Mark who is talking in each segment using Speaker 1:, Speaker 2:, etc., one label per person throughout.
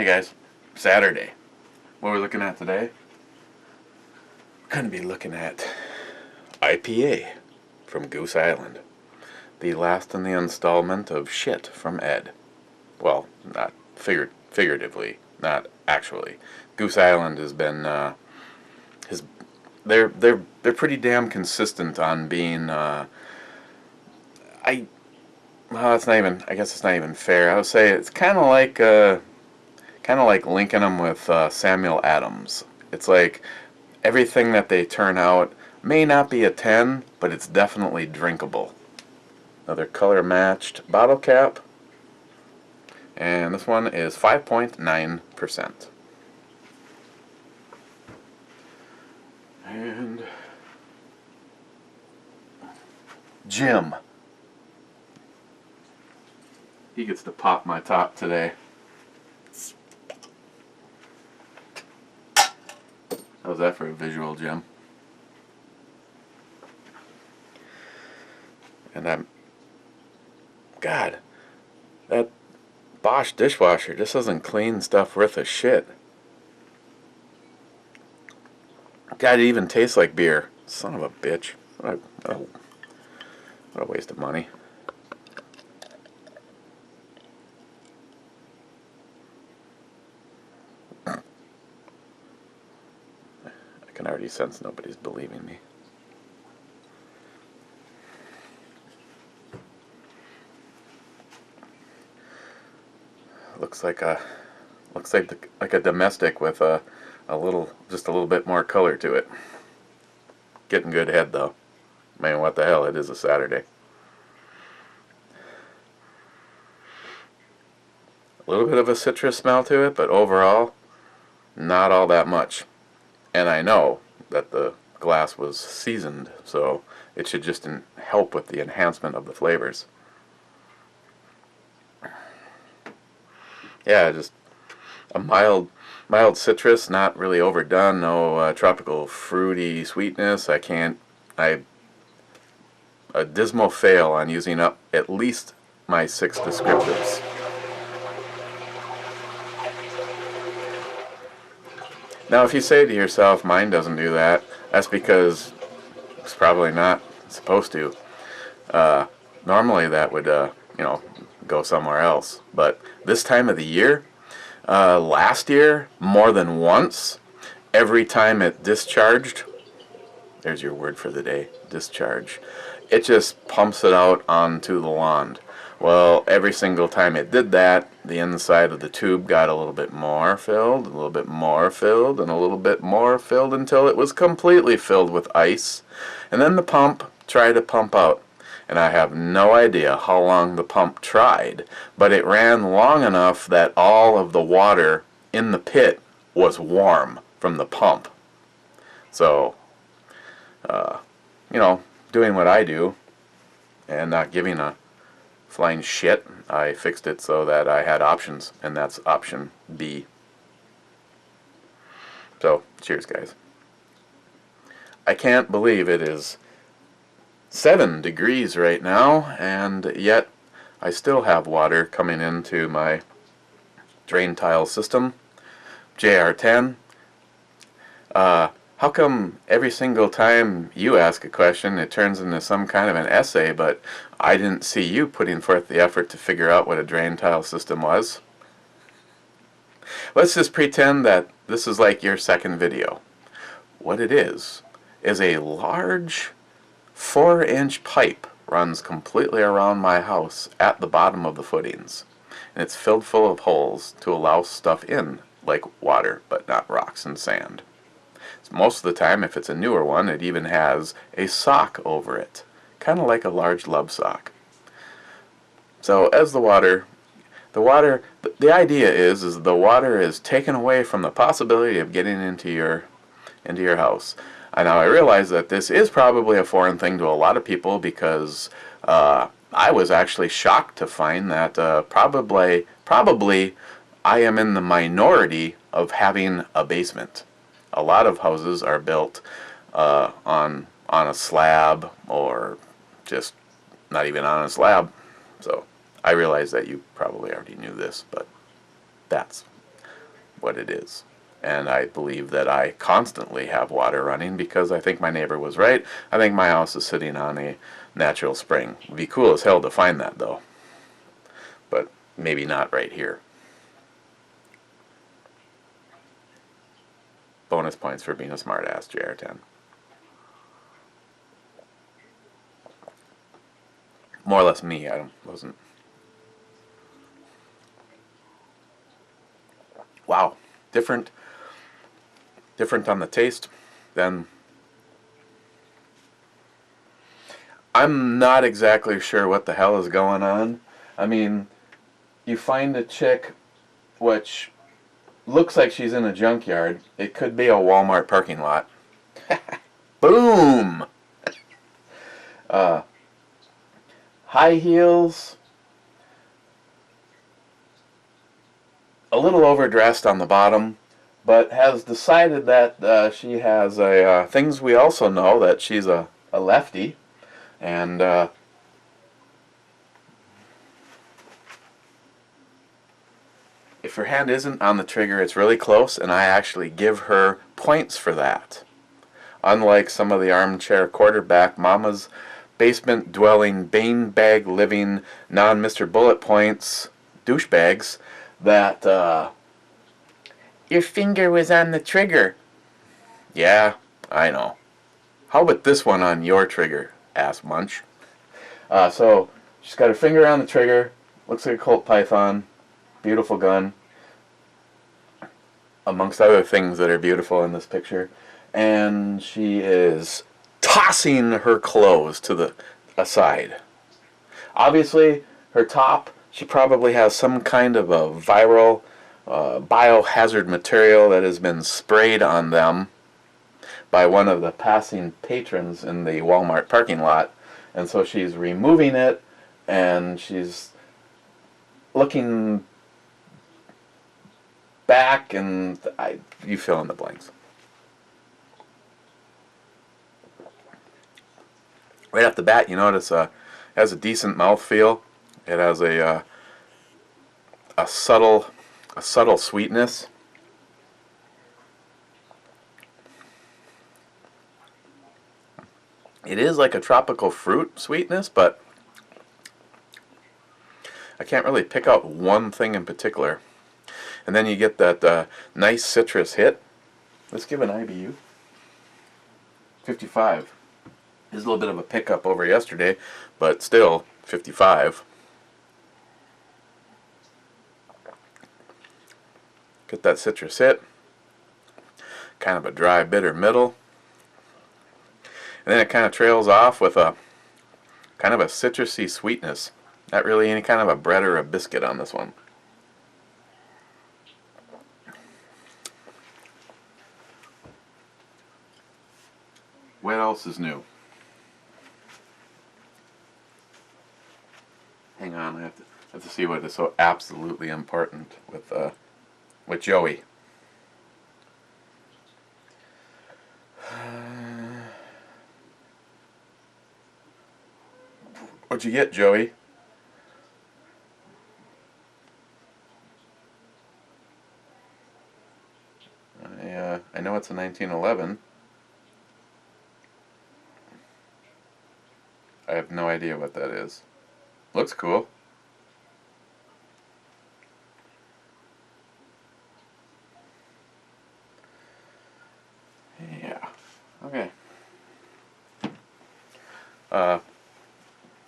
Speaker 1: Hey guys, Saturday. What are we looking at today? We're going to be looking at IPA from Goose Island. The last in the installment of shit from Ed. Well, not figuratively, not actually. Goose Island has been they're pretty damn consistent on being well, it's not even, I guess it's not even fair. I would say it's kind of like linking them with Samuel Adams. It's like everything that they turn out may not be a 10, but it's definitely drinkable. Another color matched bottle cap. And this one is 5.9%. And Jim. He gets to pop my top today. How's that for a visual, Jim? And God, that Bosch dishwasher just doesn't clean stuff worth a shit. God, it even tastes like beer. Son of a bitch. What a waste of money. I can already sense nobody's believing me. Looks like a domestic with just a little bit more color to it. Getting good head though. Man, what the hell? It is a Saturday. A little bit of a citrus smell to it, but overall, not all that much. And I know that the glass was seasoned, so it should just help with the enhancement of the flavors. Yeah, just a mild citrus, not really overdone, no tropical fruity sweetness. A dismal fail on using up at least my 6 descriptives. Now, if you say to yourself, mine doesn't do that, that's because it's probably not supposed to. Normally that would, go somewhere else. But this time of the year, last year, more than once, every time it discharged, there's your word for the day, discharge, it just pumps it out onto the lawn. Well, every single time it did that, the inside of the tube got a little bit more filled, a little bit more filled, and a little bit more filled until it was completely filled with ice. And then the pump tried to pump out. And I have no idea how long the pump tried, but it ran long enough that all of the water in the pit was warm from the pump. So, doing what I do and not giving a flying shit, I fixed it so that I had options, and that's option B. So, cheers, guys. I can't believe it is 7 degrees right now, and yet I still have water coming into my drain tile system, JR10. How come every single time you ask a question it turns into some kind of an essay, but I didn't see you putting forth the effort to figure out what a drain tile system was? Let's just pretend that this is like your second video. What it is a large 4-inch pipe runs completely around my house at the bottom of the footings. And it's filled full of holes to allow stuff in, like water, but not rocks and sand. So most of the time, if it's a newer one, it even has a sock over it, kind of like a large love sock. So as the idea is the water is taken away from the possibility of getting into your house. Now I realize that this is probably a foreign thing to a lot of people, because I was actually shocked to find that probably I am in the minority of having a basement. A lot of houses are built on a slab, or just not even on a slab. So I realize that you probably already knew this, but that's what it is. And I believe that I constantly have water running because I think my neighbor was right. I think my house is sitting on a natural spring. It would be cool as hell to find that though. But maybe not right here. Bonus points for being a smartass, JR10. More or less me, wasn't. Wow, different on the taste than. I'm not exactly sure what the hell is going on. I mean, you find a chick which looks like she's in a junkyard. It could be a Walmart parking lot. Boom! High heels, a little overdressed on the bottom, but has decided that she has a things we also know that she's a lefty, and if her hand isn't on the trigger, it's really close, and I actually give her points for that. Unlike some of the armchair quarterback mamas, basement dwelling, bane bag living, non-Mr. Bullet Points douchebags that your finger was on the trigger. Yeah, I know. How about this one on your trigger, ass munch? So she's got her finger on the trigger. Looks like a Colt Python. Beautiful gun. Amongst other things that are beautiful in this picture. And she is tossing her clothes to the aside. Obviously, her top, she probably has some kind of a viral biohazard material that has been sprayed on them by one of the passing patrons in the Walmart parking lot. And so she's removing it, and she's looking back, and you fill in the blanks. Right off the bat, you notice it has a decent mouthfeel. It has a subtle sweetness. It is like a tropical fruit sweetness, but I can't really pick out one thing in particular. And then you get that nice citrus hit. Let's give an IBU. 55. Is a little bit of a pickup over yesterday, but still 55. Get that citrus hit. Kind of a dry, bitter middle. And then it kind of trails off with a kind of a citrusy sweetness. Not really any kind of a bread or a biscuit on this one. What else is new? Hang on, I have to see what is so absolutely important with Joey. What'd you get, Joey? I know it's a 1911. I have no idea what that is. Looks cool. Yeah. Okay.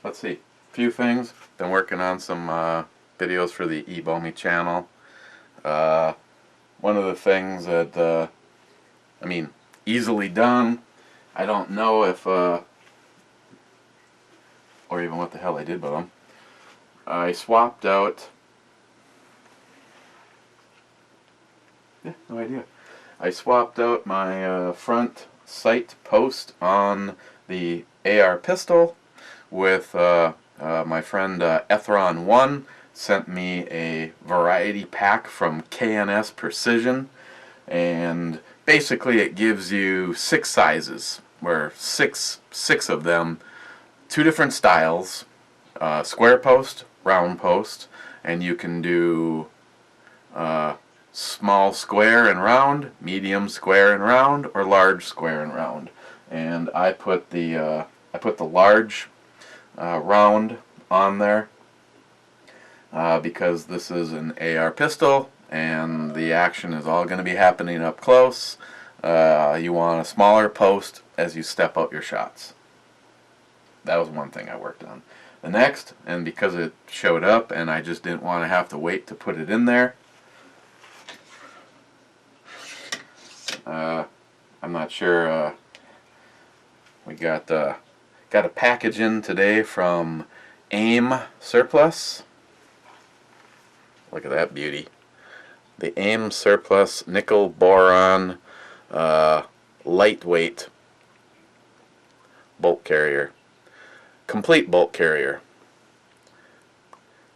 Speaker 1: Let's see. Few things. Been working on some videos for the ebomey channel. One of the things that I mean, easily done. I don't know if or even what the hell I did with them. I swapped out. Yeah, no idea. I swapped out my front sight post on the AR pistol with my friend Ethron1 sent me a variety pack from K&S Precision, and basically it gives you 6 sizes, where six of them, 2 different styles, square post, round post, and you can do small square and round, medium square and round, or large square and round. And I put the large round on there because this is an AR pistol and the action is all going to be happening up close. You want a smaller post as you step out your shots. That was one thing I worked on. The next, and because it showed up and I just didn't want to have to wait to put it in there, I'm not sure, we got a package in today from AIM Surplus. Look at that beauty. The AIM Surplus Nickel Boron Lightweight Bolt Carrier. Complete bolt carrier.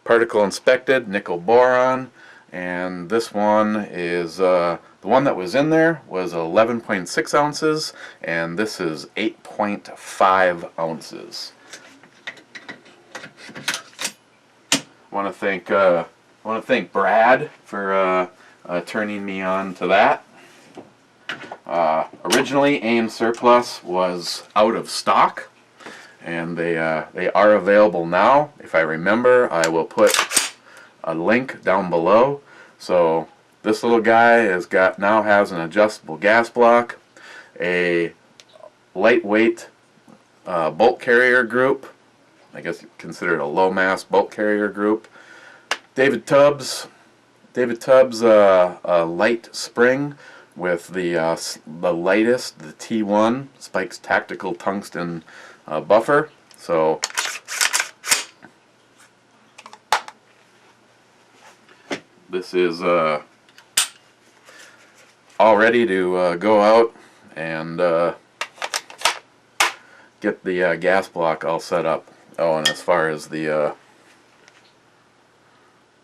Speaker 1: Particle inspected, nickel boron, and this one is, the one that was in there was 11.6 ounces, and this is 8.5 ounces. I want to thank Brad for turning me on to that. Originally, AIM Surplus was out of stock, and they are available now. If I remember, I will put a link down below. So this little guy now has an adjustable gas block, a lightweight bolt carrier group. I guess you consider it a low mass bolt carrier group. David Tubbs light spring with the lightest, the T1 Spike's Tactical Tungsten buffer. So this is all ready to go out and get the gas block all set up. Oh, and as far as the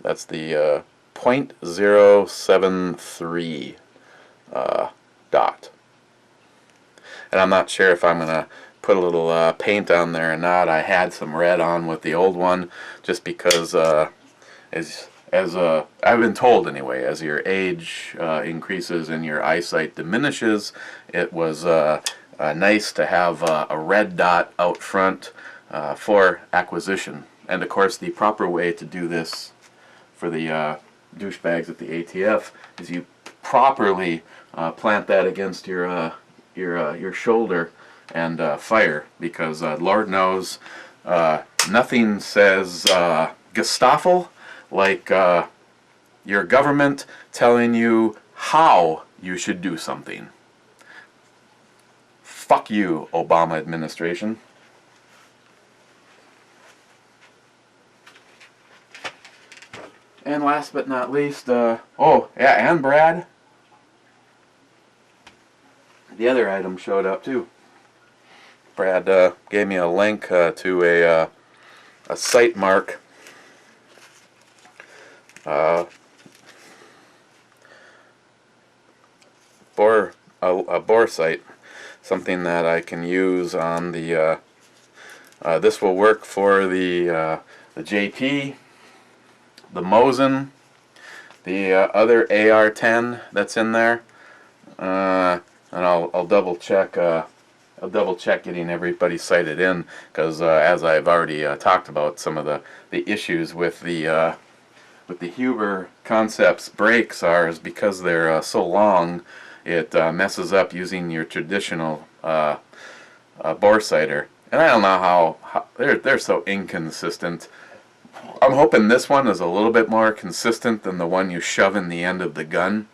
Speaker 1: that's the .073 dot, and I'm not sure if I'm gonna put a little paint on there or not. I had some red on with the old one just because as I've been told anyway, as your age increases and your eyesight diminishes, it was nice to have a red dot out front for acquisition. And of course, the proper way to do this for the douchebags at the ATF is you properly plant that against your shoulder and fire, because Lord knows nothing says Gestaffel like your government telling you how you should do something. Fuck you, Obama administration. And last but not least, oh yeah, and Brad, the other item showed up too. Brad gave me a link to a site mark a bore site, something that I can use on the this will work for the JP, the Mosin, the other AR-10 that's in there, and I'll double check. I'll double check getting everybody sighted in, because as I've already talked about, some of the issues with the Huber Concepts brakes is because they're so long, it messes up using your traditional bore sighter. And I don't know how they're so inconsistent. I'm hoping this one is a little bit more consistent than the one you shove in the end of the gun,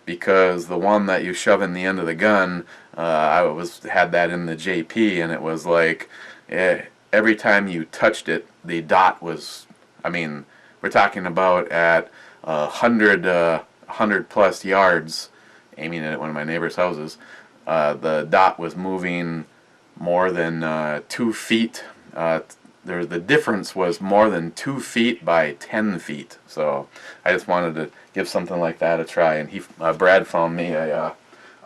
Speaker 1: because the one that you shove in the end of the gun, I had that in the JP, and it was like every time you touched it, the dot was, I mean, we're talking about at 100 plus yards, aiming at one of my neighbor's houses, the dot was moving more than 2 feet. The difference was more than 2 feet by 10 feet. So I just wanted to give something like that a try, and Brad found me a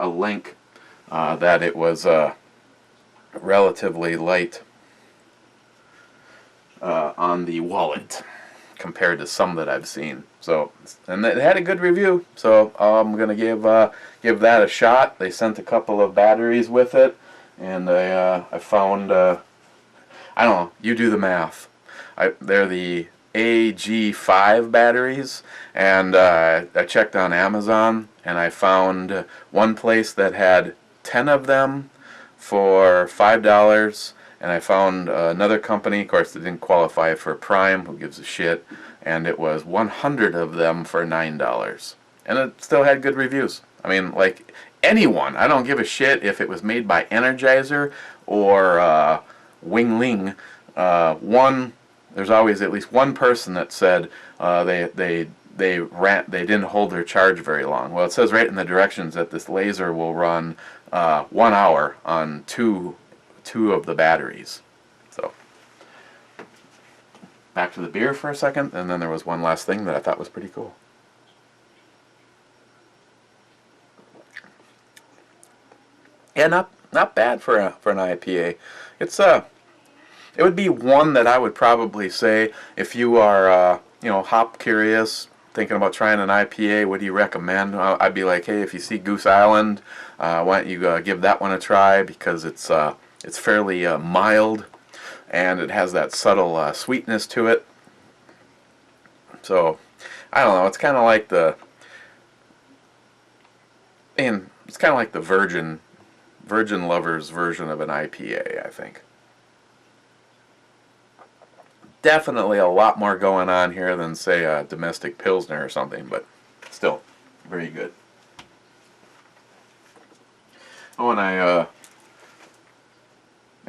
Speaker 1: link that it was relatively light on the wallet compared to some that I've seen. So, and it had a good review, so I'm gonna give that a shot. They sent a couple of batteries with it, and I found I don't know. You do the math. They're the AG5 batteries, and I checked on Amazon, and I found one place that had 10 of them for $5, and I found another company, of course, that didn't qualify for Prime, who gives a shit, and it was 100 of them for $9, and it still had good reviews. I mean, like anyone, I don't give a shit if it was made by Energizer or Wing Ling. There's always at least one person that said they didn't hold their charge very long. Well, it says right in the directions that this laser will run 1 hour on two of the batteries. So back to the beer for a second, and then there was one last thing that I thought was pretty cool. Yeah, not bad for an IPA. It's it would be one that I would probably say if you are hop curious, thinking about trying an IPA, what do you recommend? I'd be like, hey, if you see Goose Island, why don't you give that one a try, because it's fairly mild, and it has that subtle sweetness to it. So I don't know. It's kind of like the Virgin Lovers version of an IPA, I think. Definitely a lot more going on here than, say, a domestic Pilsner or something, but still very good. Oh, and I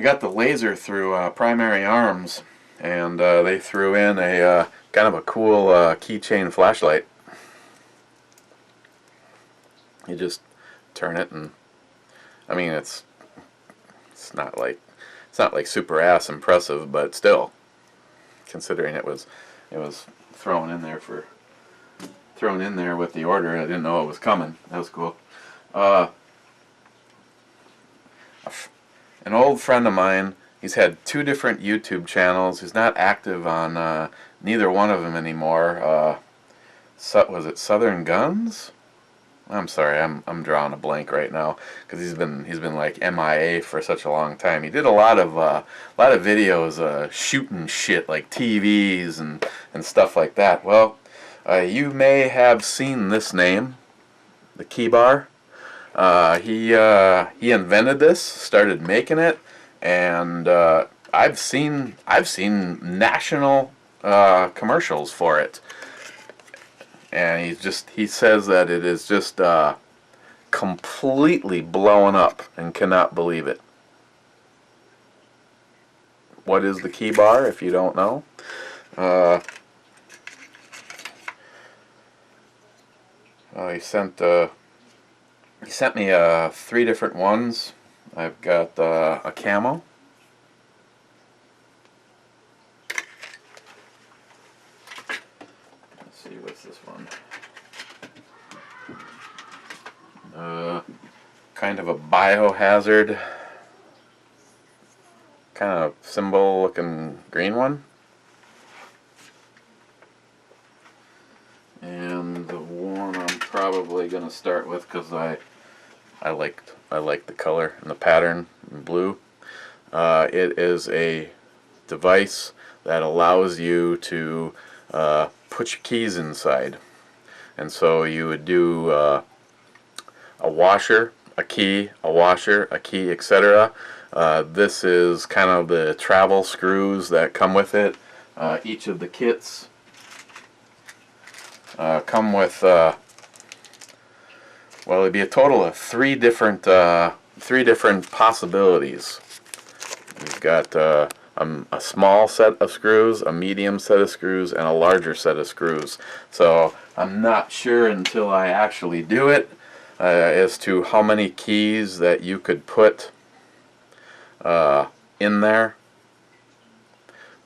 Speaker 1: got the laser through Primary Arms, and they threw in a kind of a cool keychain flashlight. You just turn it, and I mean it's not like super ass impressive, but still, considering it was thrown in there with the order, I didn't know it was coming. That was cool. An old friend of mine, he's had 2 different YouTube channels. He's not active on neither one of them anymore. Was it Southern Guns? I'm sorry, I'm drawing a blank right now, because he's been like MIA for such a long time. He did a lot of videos shooting shit like TVs and stuff like that. Well, you may have seen this name, the Key Bar. He invented this, started making it, and I've seen national commercials for it. And he says that it is just completely blowing up and cannot believe it. What is the Key Bar, if you don't know? He sent me 3 different ones. I've got a camo. What's this one? Kind of a biohazard, kind of symbol looking green one. And the one I'm probably gonna start with, because I like the color and the pattern in blue. It is a device that allows you to put your keys inside, and so you would do a washer, a key, a washer, a key, etc. This is kind of the travel screws that come with it. Each of the kits come with well, it'd be a total of 3 different possibilities. You've got a small set of screws, a medium set of screws, and a larger set of screws. So I'm not sure until I actually do it as to how many keys that you could put in there.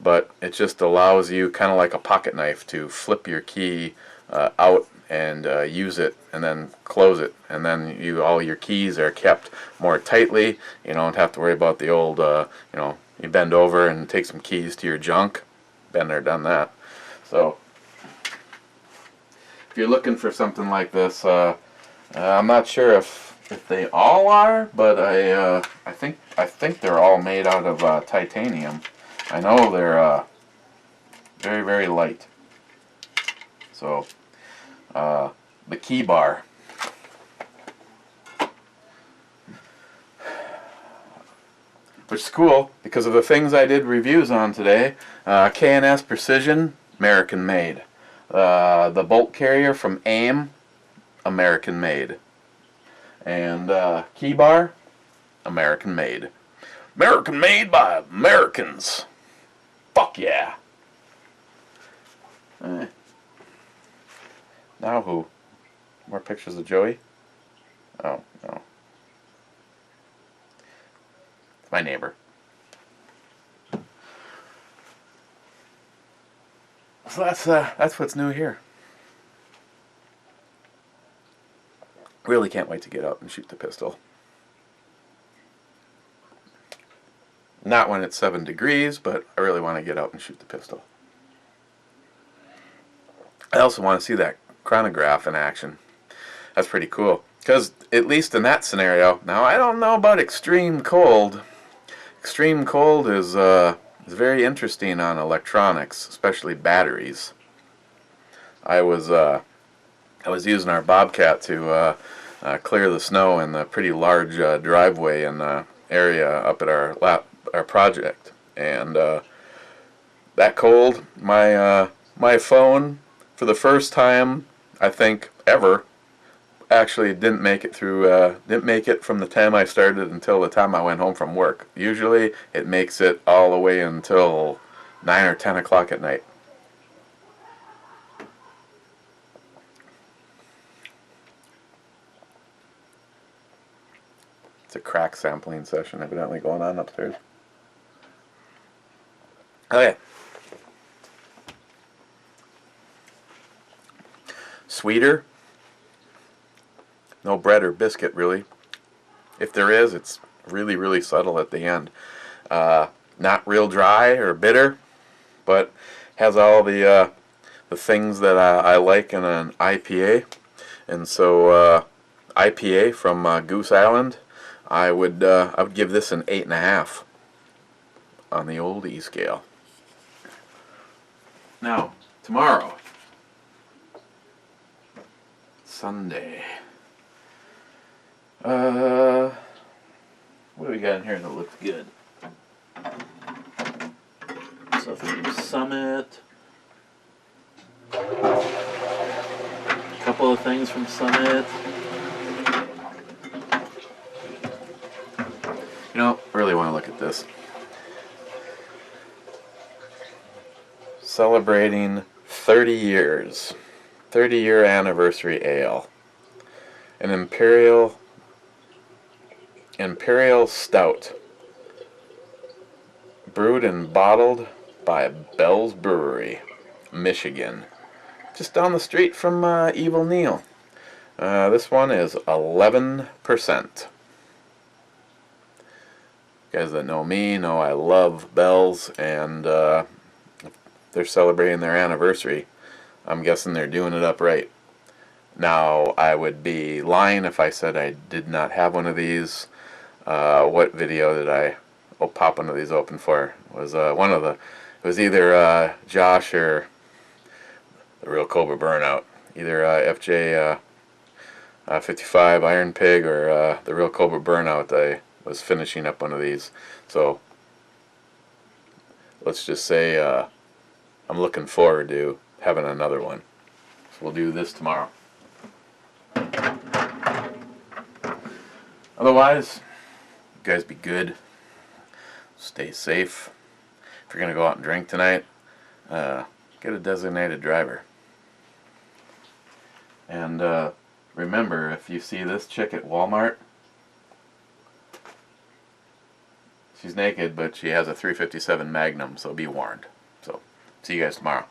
Speaker 1: But it just allows you, kind of like a pocket knife, to flip your key out and use it, and then close it, and then all your keys are kept more tightly. You don't have to worry about the old you bend over and take some keys to your junk. Been there, done that. So if you're looking for something like this, I'm not sure if they all are, but I think they're all made out of titanium. I know they're very, very light. So the key bar. Which is cool because of the things I did reviews on today. K&S Precision, American made. The bolt carrier from AIM, American made. And key bar, American made. American made by Americans. Fuck yeah. Now who? More pictures of Joey? Oh, no. It's my neighbor. So that's what's new here. Really can't wait to get out and shoot the pistol. Not when it's 7 degrees, but I really want to get out and shoot the pistol. I also want to see that chronograph in action. That's pretty cool. Because at least in that scenario, now I don't know about extreme cold. Extreme cold is very interesting on electronics, especially batteries. I was using our Bobcat to clear the snow in the pretty large driveway in the area up at our project, and that cold, my phone, for the first time I think ever, actually didn't make it from the time I started until the time I went home from work. Usually it makes it all the way until 9 or 10 o'clock at night. It's a crack sampling session evidently going on upstairs. Okay. Sweeter. No bread or biscuit, really. If there is, it's really, really subtle at the end. Not real dry or bitter, but has all the things that I like in an IPA. And so IPA from Goose Island, I would give this an 8.5 on the old E scale. Now, tomorrow, Sunday. What do we got in here that looks good? Something from Summit. A couple of things from Summit. You know, I really want to look at this. Celebrating 30 years. 30-year anniversary ale. An Imperial Stout. Brewed and bottled by Bell's Brewery, Michigan. Just down the street from Evil Neil. This one is 11%. You guys that know me know I love Bell's, and they're celebrating their anniversary. I'm guessing they're doing it up right. Now, I would be lying if I said I did not have one of these. What video did I pop one of these open for? It was it was either Josh or the Real Cobra Burnout. Either FJ 55 Iron Pig or the Real Cobra Burnout. I was finishing up one of these. So, let's just say I'm looking forward to having another one. So we'll do this tomorrow. Otherwise, you guys be good. Stay safe. If you're going to go out and drink tonight, get a designated driver. And remember, if you see this chick at Walmart, she's naked, but she has a .357 Magnum, so be warned. So, see you guys tomorrow.